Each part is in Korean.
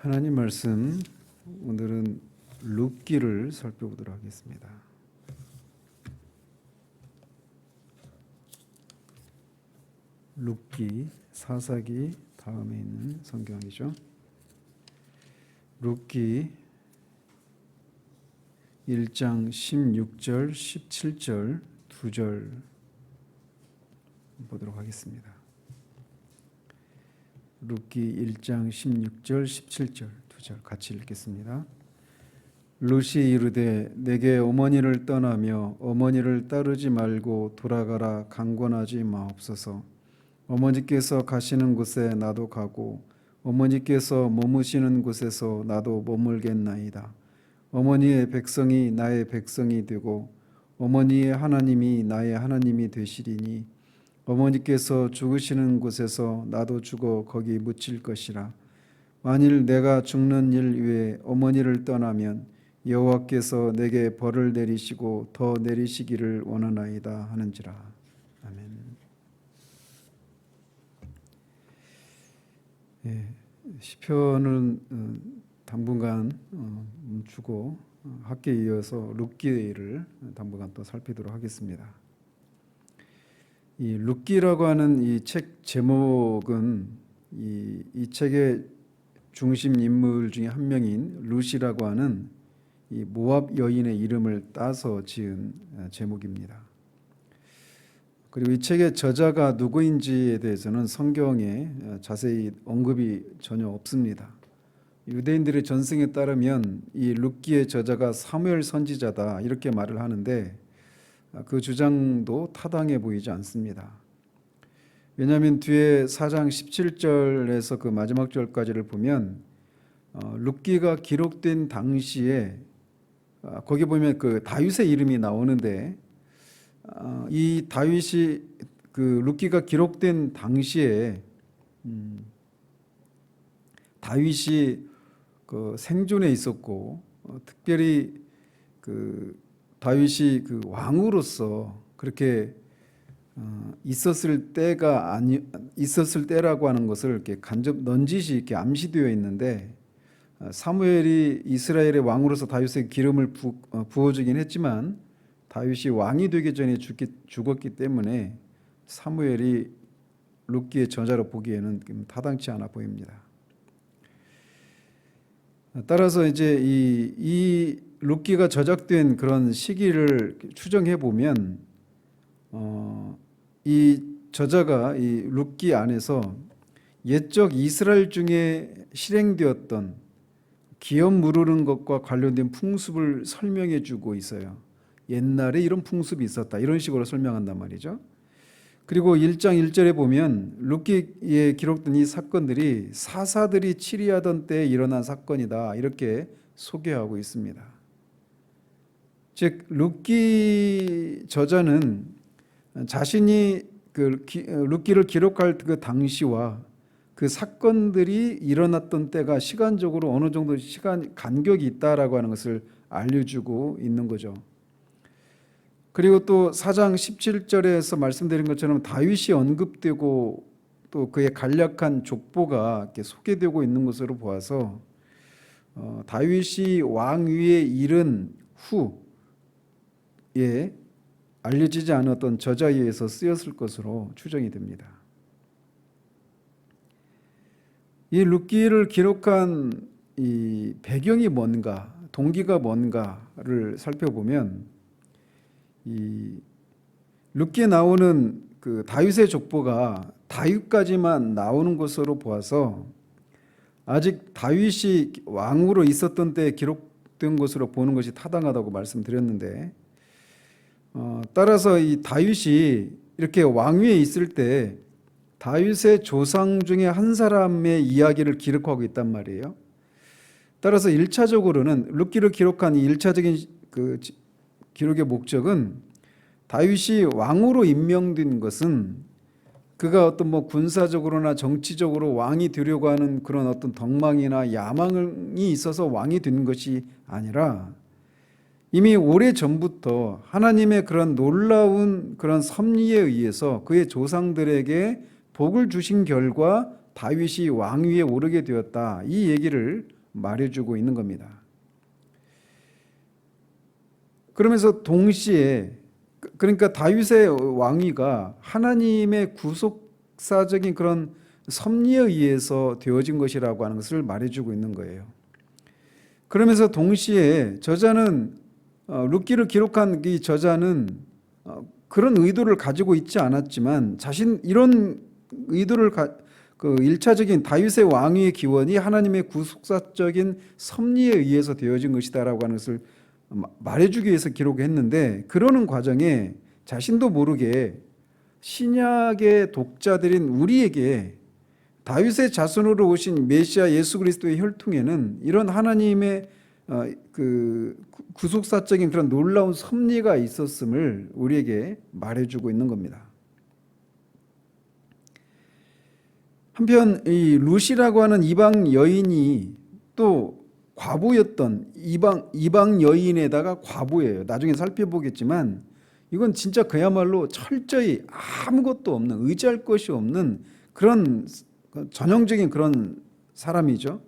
하나님 말씀, 오늘은 룻기를 살펴보도록 하겠습니다. 룻기, 사사기 다음에 있는 성경이죠. 룻기 1장 16절, 17절, 2절 보도록 하겠습니다. 룻기 1장 16절, 17절, 2절 같이 읽겠습니다. 룻이 이르되 내게 어머니를 떠나며 어머니를 따르지 말고 돌아가라 강권하지 마옵소서. 어머니께서 가시는 곳에 나도 가고 어머니께서 머무시는 곳에서 나도 머물겠나이다. 어머니의 백성이 나의 백성이 되고 어머니의 하나님이 나의 하나님이 되시리니 어머니께서 죽으시는 곳에서 나도 죽어 거기 묻힐 것이라. 만일 내가 죽는 일 위에 어머니를 떠나면 여호와께서 내게 벌을 내리시고 더 내리시기를 원하나이다 하는지라. 아멘. 시편은 당분간 멈추고 학기에 이어서 룻기를 당분간 또 살피도록 하겠습니다. 이 룻기라고 하는 이 책 제목은 이 책의 중심 인물 중에 한 명인 룻이라고 하는 이 모압 여인의 이름을 따서 지은 제목입니다. 그리고 이 책의 저자가 누구인지에 대해서는 성경에 자세히 언급이 전혀 없습니다. 유대인들의 전승에 따르면 이 룻기의 저자가 사무엘 선지자다 이렇게 말을 하는데 그 주장도 타당해 보이지 않습니다. 왜냐하면 뒤에 4장 17절에서 그 마지막 절까지를 보면 룻기가 기록된 당시에 거기 보면 그 다윗의 이름이 나오는데 이 다윗이 그 룻기가 기록된 당시에 다윗이 그 생존에 있었고 특별히 그 다윗이 그 왕으로서 그렇게 있었을 때라고 하는 것을 이렇게 간접 넌지시 이렇게 암시되어 있는데 사무엘이 이스라엘의 왕으로서 다윗에게 기름을 부어주긴 했지만 다윗이 왕이 되기 전에 죽었기 때문에 사무엘이 룻기의 저자로 보기에는 타당치 않아 보입니다. 따라서 이제 이 룻기가 저작된 그런 시기를 추정해 보면 이 저자가 이 룻기 안에서 옛적 이스라엘 중에 실행되었던 기업 무르는 것과 관련된 풍습을 설명해 주고 있어요. 옛날에 이런 풍습이 있었다 이런 식으로 설명한단 말이죠. 그리고 1장 1절에 보면 룻기에 기록된 이 사건들이 사사들이 치리하던 때에 일어난 사건이다 이렇게 소개하고 있습니다. 즉 룻기 저자는 자신이 그 룻기를 기록할 그 당시와 그 사건들이 일어났던 때가 시간적으로 어느 정도 시간 간격이 있다라고 하는 것을 알려주고 있는 거죠. 그리고 또 4장 17절에서 말씀드린 것처럼 다윗이 언급되고 또 그의 간략한 족보가 이렇게 소개되고 있는 것으로 보아서 다윗이 왕위에 이른 후에 알려지지 않았던 저자에 의해서 쓰였을 것으로 추정이 됩니다. 이 룻기를 기록한 이 배경이 뭔가, 동기가 뭔가를 살펴보면 이 룻기에 나오는 그 다윗의 족보가 다윗까지만 나오는 것으로 보아서 아직 다윗이 왕으로 있었던 때에 기록된 것으로 보는 것이 타당하다고 말씀드렸는데 따라서 이 다윗이 이렇게 왕위에 있을 때 다윗의 조상 중에 한 사람의 이야기를 기록하고 있단 말이에요. 따라서 1차적으로는 룻기를 기록한 1차적인 그 기록의 목적은 다윗이 왕으로 임명된 것은 그가 어떤 뭐 군사적으로나 정치적으로 왕이 되려고 하는 그런 어떤 덕망이나 야망이 있어서 왕이 된 것이 아니라 이미 오래전부터 하나님의 그런 놀라운 그런 섭리에 의해서 그의 조상들에게 복을 주신 결과 다윗이 왕위에 오르게 되었다. 이 얘기를 말해주고 있는 겁니다. 그러면서 동시에 그러니까 다윗의 왕위가 하나님의 구속사적인 그런 섭리에 의해서 되어진 것이라고 하는 것을 말해주고 있는 거예요. 그러면서 동시에 저자는 룻기를 기록한 이 저자는 그런 의도를 가지고 있지 않았지만 자신 이런 의도를 그 1차적인 다윗의 왕위의 기원이 하나님의 구속사적인 섭리에 의해서 되어진 것이다라고 하는 것을 말해주기 위해서 기록했는데, 그러는 과정에 자신도 모르게 신약의 독자들인 우리에게 다윗의 자손으로 오신 메시아 예수 그리스도의 혈통에는 이런 하나님의 그 구속사적인 그런 놀라운 섭리가 있었음을 우리에게 말해주고 있는 겁니다. 한편 이 룻이라고 하는 이방 여인이 또 과부였던 이방 여인에다가 과부예요. 나중에 살펴보겠지만 이건 진짜 그야말로 철저히 아무것도 없는, 의지할 것이 없는 그런 전형적인 그런 사람이죠.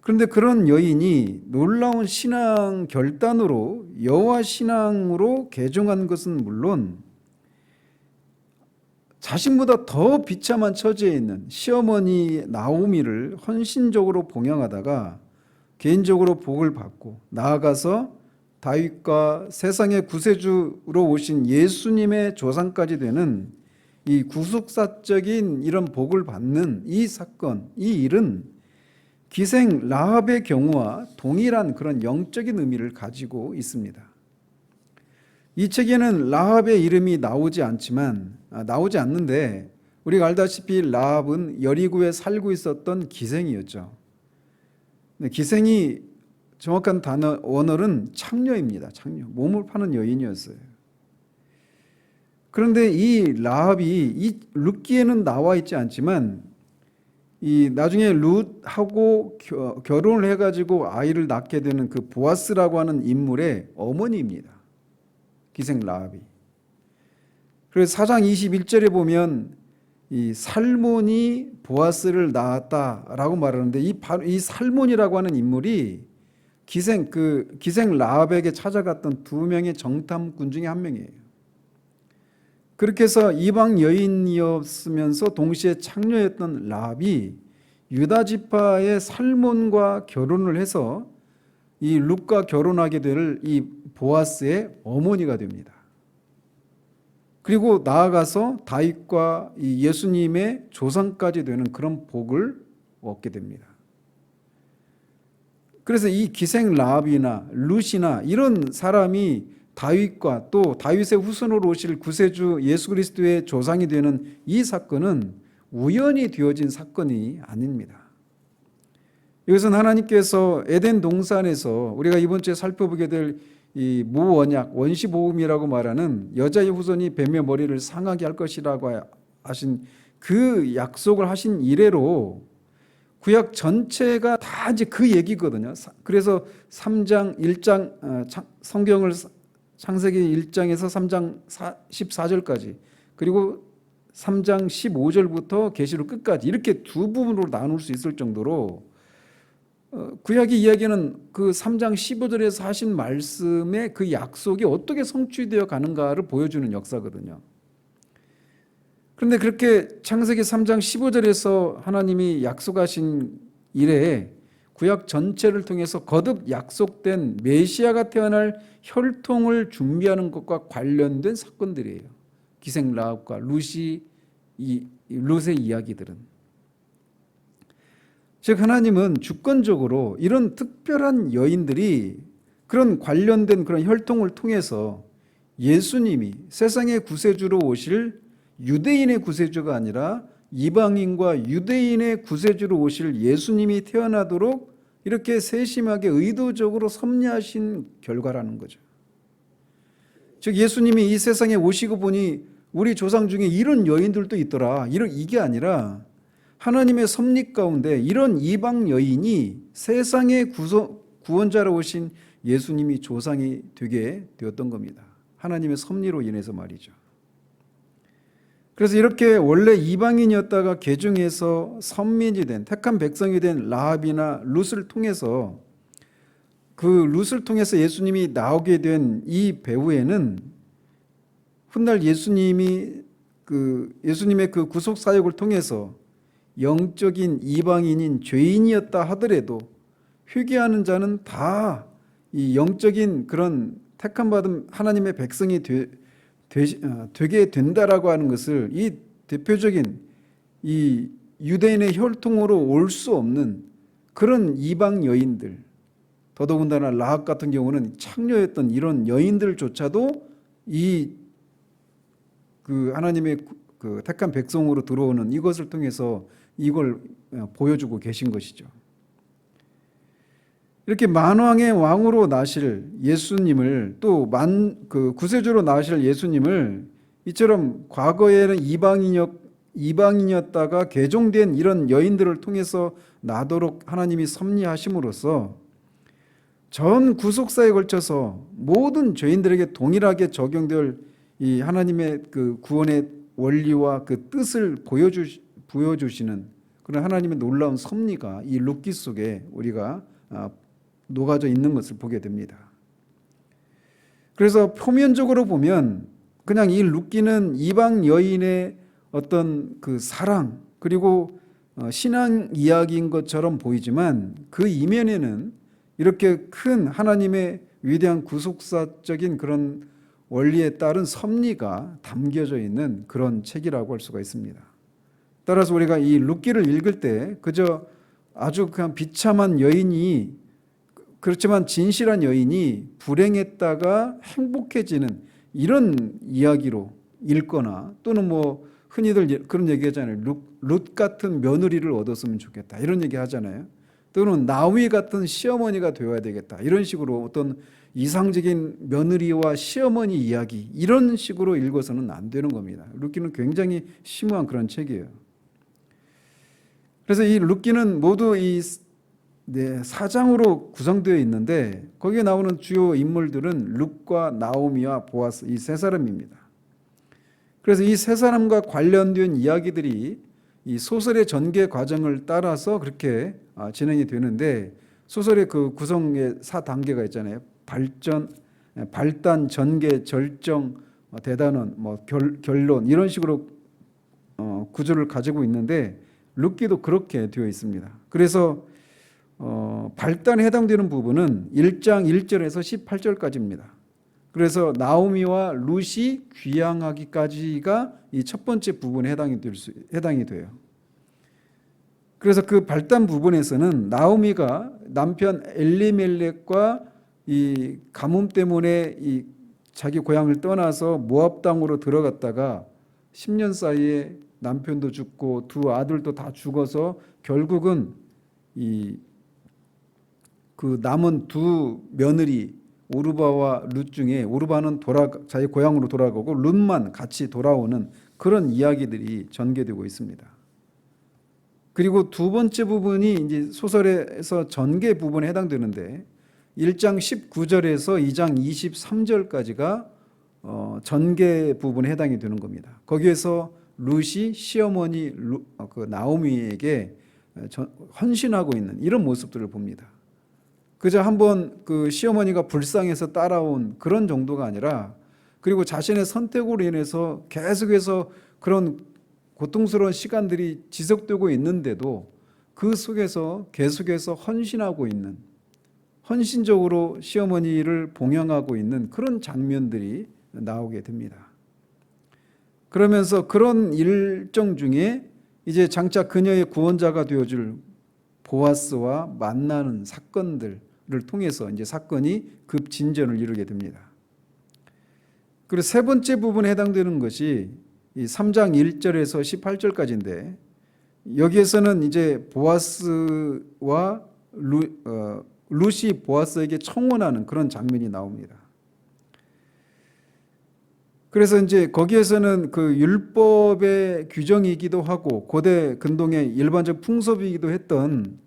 그런데 그런 여인이 놀라운 신앙 결단으로 여호와 신앙으로 개종한 것은 물론 자신보다 더 비참한 처지에 있는 시어머니 나오미를 헌신적으로 봉양하다가 개인적으로 복을 받고 나아가서 다윗과 세상의 구세주로 오신 예수님의 조상까지 되는 이 구속사적인 이런 복을 받는 이 사건, 이 일은 기생 라합의 경우와 동일한 그런 영적인 의미를 가지고 있습니다. 이 책에는 라합의 이름이 나오지 않는데 우리가 알다시피 라합은 여리고에 살고 있었던 기생이었죠. 기생이 정확한 원어는 창녀입니다. 창녀, 몸을 파는 여인이었어요. 그런데 이 라합이 이 룻기에는 나와 있지 않지만 이 나중에 룻하고 결혼을 해가지고 아이를 낳게 되는 그 보아스라고 하는 인물의 어머니입니다. 기생 라합이. 그래서 4장 21절에 보면 이 살몬이 보아스를 낳았다라고 말하는데 이 살몬이라고 하는 인물이 기생 라합에게 찾아갔던 두 명의 정탐꾼 중에 한 명이에요. 그렇게 해서 이방 여인이었으면서 동시에 창녀였던 라합이 유다 지파의 살몬과 결혼을 해서 이 룻과 결혼하게 될 이 보아스의 어머니가 됩니다. 그리고 나아가서 다윗과 이 예수님의 조상까지 되는 그런 복을 얻게 됩니다. 그래서 이 기생 라합이나 룻이나 이런 사람이 다윗과 또 다윗의 후손으로 오실 구세주 예수 그리스도의 조상이 되는 이 사건은 우연히 되어진 사건이 아닙니다. 이것은 하나님께서 에덴 동산에서 우리가 이번 주에 살펴보게 될 이 무언약 원시보음이라고 말하는 여자의 후손이 뱀의 머리를 상하게 할 것이라고 하신 그 약속을 하신 이래로 구약 전체가 다 이제 그 얘기거든요. 그래서 3장 1장 성경을 창세기 1장에서 3장 14절까지 그리고 3장 15절부터 계시록 끝까지 이렇게 두 부분으로 나눌 수 있을 정도로 구약의 이야기는 그 3장 15절에서 하신 말씀의 그 약속이 어떻게 성취되어 가는가를 보여주는 역사거든요. 그런데 그렇게 창세기 3장 15절에서 하나님이 약속하신 이래에 구약 전체를 통해서 거듭 약속된 메시아가 태어날 혈통을 준비하는 것과 관련된 사건들이에요. 기생 라합과 룻의 이야기들은. 즉 하나님은 주권적으로 이런 특별한 여인들이 그런 관련된 그런 혈통을 통해서 예수님이 세상의 구세주로 오실 유대인의 구세주가 아니라 이방인과 유대인의 구세주로 오실 예수님이 태어나도록 이렇게 세심하게 의도적으로 섭리하신 결과라는 거죠. 즉 예수님이 이 세상에 오시고 보니 우리 조상 중에 이런 여인들도 있더라. 이게 아니라 하나님의 섭리 가운데 이런 이방 여인이 세상의 구원자로 오신 예수님이 조상이 되게 되었던 겁니다. 하나님의 섭리로 인해서 말이죠. 그래서 이렇게 원래 이방인이었다가 개종해서 선민이 된 택한 백성이 된 라합이나 룻을 통해서 그 룻을 통해서 예수님이 나오게 된 이 배후에는 훗날 예수님의 그 구속 사역을 통해서 영적인 이방인인 죄인이었다 하더라도 회개하는 자는 다 이 영적인 그런 택함 받은 하나님의 백성이 되게 된다라고 하는 것을 이 대표적인 이 유대인의 혈통으로 올 수 없는 그런 이방 여인들, 더더군다나 라합 같은 경우는 창녀였던 이런 여인들조차도 그 하나님의 그 택한 백성으로 들어오는 이것을 통해서 이걸 보여주고 계신 것이죠. 이렇게 만왕의 왕으로 나실 예수님을 또 그 구세주로 나실 예수님을 이처럼 과거에는 이방인이었다가 개종된 이런 여인들을 통해서 나도록 하나님이 섭리하심으로써 전 구속사에 걸쳐서 모든 죄인들에게 동일하게 적용될 이 하나님의 그 구원의 원리와 그 뜻을 보여주시는 그런 하나님의 놀라운 섭리가 이 룻기 속에 우리가 녹아져 있는 것을 보게 됩니다. 그래서 표면적으로 보면 그냥 이 룻기는 이방 여인의 어떤 그 사랑 그리고 신앙 이야기인 것처럼 보이지만 그 이면에는 이렇게 큰 하나님의 위대한 구속사적인 그런 원리에 따른 섭리가 담겨져 있는 그런 책이라고 할 수가 있습니다. 따라서 우리가 이 룻기를 읽을 때 그저 아주 그냥 비참한 여인이 그렇지만 진실한 여인이 불행했다가 행복해지는 이런 이야기로 읽거나 또는 뭐 흔히들 그런 얘기 하잖아요. 룻 같은 며느리를 얻었으면 좋겠다 이런 얘기 하잖아요. 또는 나오미 같은 시어머니가 되어야 되겠다 이런 식으로 어떤 이상적인 며느리와 시어머니 이야기 이런 식으로 읽어서는 안 되는 겁니다. 룻기는 굉장히 심오한 그런 책이에요. 그래서 이 룻기는 모두 이 사장으로 구성되어 있는데 거기에 나오는 주요 인물들은 룻과 나오미와 보아스 이 세 사람입니다. 그래서 이 세 사람과 관련된 이야기들이 이 소설의 전개 과정을 따라서 그렇게 진행이 되는데 소설의 그 구성의 4단계가 있잖아요. 발단, 전개, 절정, 대단원, 결론 이런 식으로 구조를 가지고 있는데 룻기도 그렇게 되어 있습니다. 그래서 발단에 해당되는 부분은 1장 1절에서 18절까지입니다. 그래서 나오미와 룻이 귀향하기까지가 이 첫 번째 부분에 해당이 돼요. 그래서 그 발단 부분에서는 나오미가 남편 엘리멜렉과 이 가뭄 때문에 이 자기 고향을 떠나서 모압 땅으로 들어갔다가 10년 사이에 남편도 죽고 두 아들도 다 죽어서 결국은 그 남은 두 며느리 오르바와 룻 중에 오르바는 자기 고향으로 돌아가고 룻만 같이 돌아오는 그런 이야기들이 전개되고 있습니다. 그리고 두 번째 부분이 이제 소설에서 전개 부분에 해당되는데 1장 19절에서 2장 23절까지가 전개 부분에 해당이 되는 겁니다. 거기에서 룻이 시어머니 그 나오미에게 헌신하고 있는 이런 모습들을 봅니다. 그저 한번 그 시어머니가 불쌍해서 따라온 그런 정도가 아니라 그리고 자신의 선택으로 인해서 계속해서 그런 고통스러운 시간들이 지속되고 있는데도 그 속에서 계속해서 헌신하고 있는 헌신적으로 시어머니를 봉양하고 있는 그런 장면들이 나오게 됩니다. 그러면서 그런 일정 중에 이제 장차 그녀의 구원자가 되어줄 보아스와 만나는 사건들을 통해서 이제 사건이 급진전을 이루게 됩니다. 그리고 세 번째 부분에 해당되는 것이 이 3장 1절에서 18절까지인데 여기에서는 이제 보아스와 룻이 보아스에게 청혼하는 그런 장면이 나옵니다. 그래서 이제 거기에서는 그 율법의 규정이기도 하고 고대 근동의 일반적 풍습이기도 했던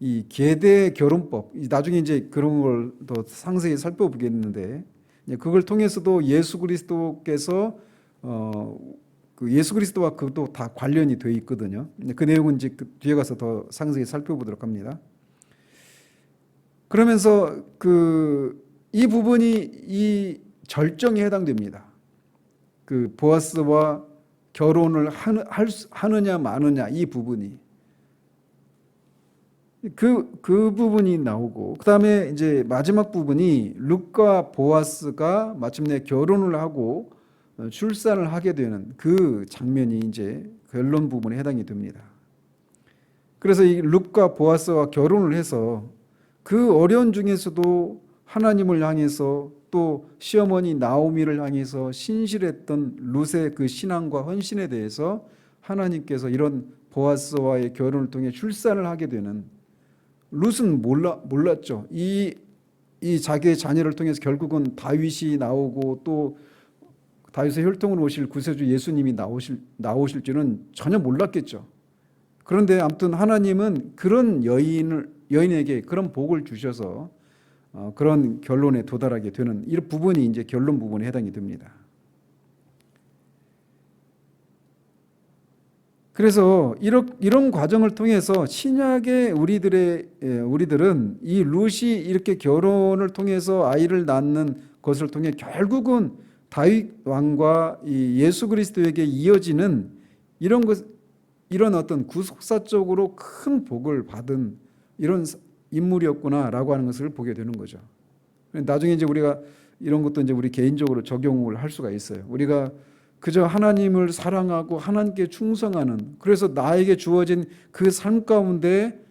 이 계대 결혼법, 나중에 이제 그런 걸 더 상세히 살펴보겠는데 그걸 통해서도 예수 그리스도께서 그 예수 그리스도와 그것도 다 관련이 되어 있거든요. 그 내용은 이제 그 뒤에 가서 더 상세히 살펴보도록 합니다. 그러면서 이 부분이 이 절정에 해당됩니다. 그 보아스와 결혼을 하느냐 마느냐 이 부분이 그 부분이 나오고, 그 다음에 이제 마지막 부분이 룻과 보아스가 마침내 결혼을 하고 출산을 하게 되는 그 장면이 이제 결론 부분에 해당이 됩니다. 그래서 이 룻과 보아스와 결혼을 해서 그 어려운 중에서도 하나님을 향해서 또 시어머니 나오미를 향해서 신실했던 룻의 그 신앙과 헌신에 대해서 하나님께서 이런 보아스와의 결혼을 통해 출산을 하게 되는, 룻은 몰랐죠. 이 자기의 자녀를 통해서 결국은 다윗이 나오고 또 다윗의 혈통으로 오실 구세주 예수님이 나오실 줄은 전혀 몰랐겠죠. 그런데 아무튼 하나님은 그런 여인에게 그런 복을 주셔서 그런 결론에 도달하게 되는 이 부분이 이제 결론 부분에 해당이 됩니다. 그래서 이런 과정을 통해서 신약의 우리들은 이 룻이 이렇게 결혼을 통해서 아이를 낳는 것을 통해 결국은 다윗 왕과 이 예수 그리스도에게 이어지는 이런 어떤 구속사적으로 큰 복을 받은 이런 인물이었구나라고 하는 것을 보게 되는 거죠. 나중에 이제 우리가 이런 것도 이제 우리 개인적으로 적용을 할 수가 있어요. 우리가 그저 하나님을 사랑하고 하나님께 충성하는, 그래서 나에게 주어진 그 삶 가운데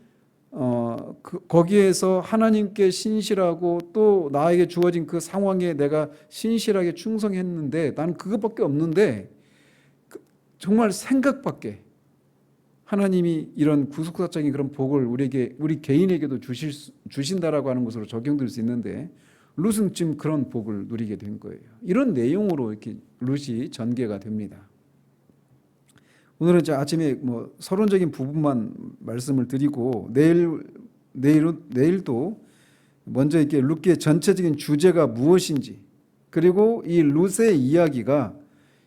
거기에서 하나님께 신실하고 또 나에게 주어진 그 상황에 내가 신실하게 충성했는데 나는 그것밖에 없는데 정말 생각밖에 하나님이 이런 구속사적인 그런 복을 우리 개인에게도 주신다라고 하는 것으로 적용될 수 있는데 룻은 지금 그런 복을 누리게 된 거예요. 이런 내용으로 이렇게 룻이 전개가 됩니다. 오늘은 이제 아침에 뭐 서론적인 부분만 말씀을 드리고 내일도 먼저 이렇게 룻기의 전체적인 주제가 무엇인지, 그리고 이 룻의 이야기가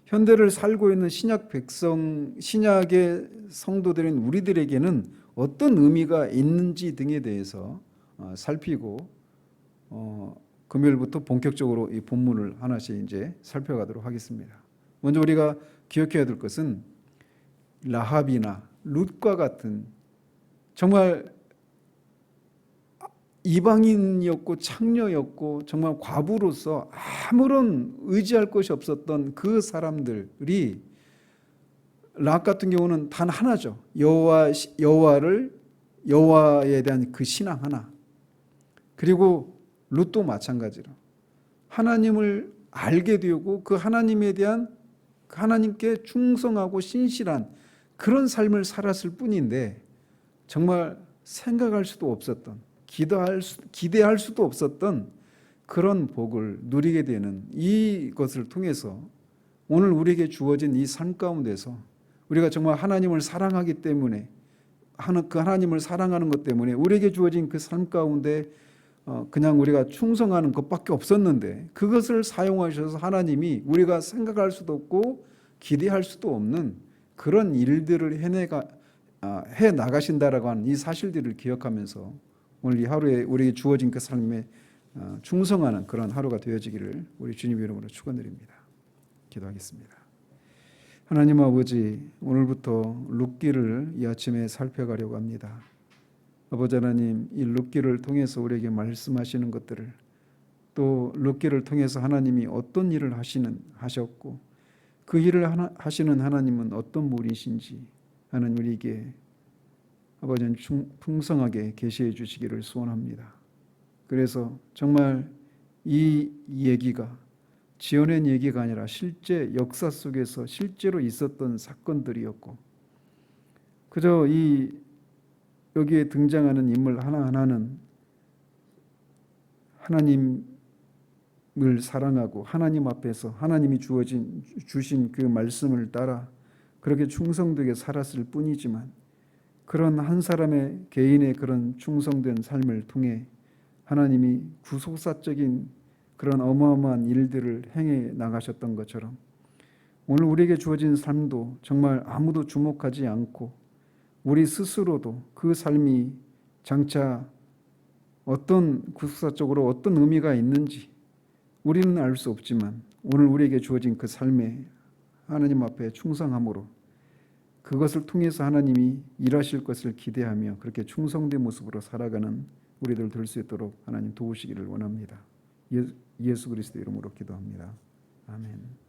현대를 살고 있는 신약의 성도들인 우리들에게는 어떤 의미가 있는지 등에 대해서 살피고 금요일부터 본격적으로 이 본문을 하나씩 이제 살펴가도록 하겠습니다. 먼저 우리가 기억해야 될 것은 라합이나 룻과 같은 정말 이방인이었고 창녀였고 정말 과부로서 아무런 의지할 것이 없었던 그 사람들이, 라합 같은 경우는 단 하나죠. 여호와에 대한 그 신앙 하나. 그리고 룻도 마찬가지로 하나님을 알게 되고 그 하나님에 대한 하나님께 충성하고 신실한 그런 삶을 살았을 뿐인데 정말 생각할 수도 없었던, 기대할 수도 없었던 그런 복을 누리게 되는 이것을 통해서 오늘 우리에게 주어진 이 삶 가운데서 우리가 정말 하나님을 사랑하기 때문에 그 하나님을 사랑하는 것 때문에 우리에게 주어진 그 삶 가운데 그냥 우리가 충성하는 것밖에 없었는데 그것을 사용하셔서 하나님이 우리가 생각할 수도 없고 기대할 수도 없는 그런 일들을 해 나가신다라고 하는 이 사실들을 기억하면서 오늘 이 하루에 우리에게 주어진 그 삶에 충성하는 그런 하루가 되어지기를 우리 주님 이름으로 축원드립니다. 기도하겠습니다. 하나님 아버지, 오늘부터 룻기를 이 아침에 살펴가려고 합니다. 아버지 하나님, 이 룻기를 통해서 우리에게 말씀하시는 것들을, 또 룻기를 통해서 하나님이 어떤 일을 하셨고 그 일을 하시는 하나님은 어떤 분이신지 하나님 우리에게 아버지 풍성하게 계시해 주시기를 소원합니다. 그래서 정말 이 얘기가 지어낸 얘기가 아니라 실제 역사 속에서 실제로 있었던 사건들이었고, 그저 여기에 등장하는 인물 하나하나는 하나님을 사랑하고 하나님 앞에서 하나님이 주신 그 말씀을 따라 그렇게 충성되게 살았을 뿐이지만, 그런 한 사람의 개인의 그런 충성된 삶을 통해 하나님이 구속사적인 그런 어마어마한 일들을 행해 나가셨던 것처럼 오늘 우리에게 주어진 삶도 정말 아무도 주목하지 않고 우리 스스로도 그 삶이 장차 어떤 구속사적으로 어떤 의미가 있는지 우리는 알 수 없지만 오늘 우리에게 주어진 그 삶에 하나님 앞에 충성함으로 그것을 통해서 하나님이 일하실 것을 기대하며 그렇게 충성된 모습으로 살아가는 우리들 될 수 있도록 하나님 도우시기를 원합니다. 예수 그리스도 이름으로 기도합니다. 아멘.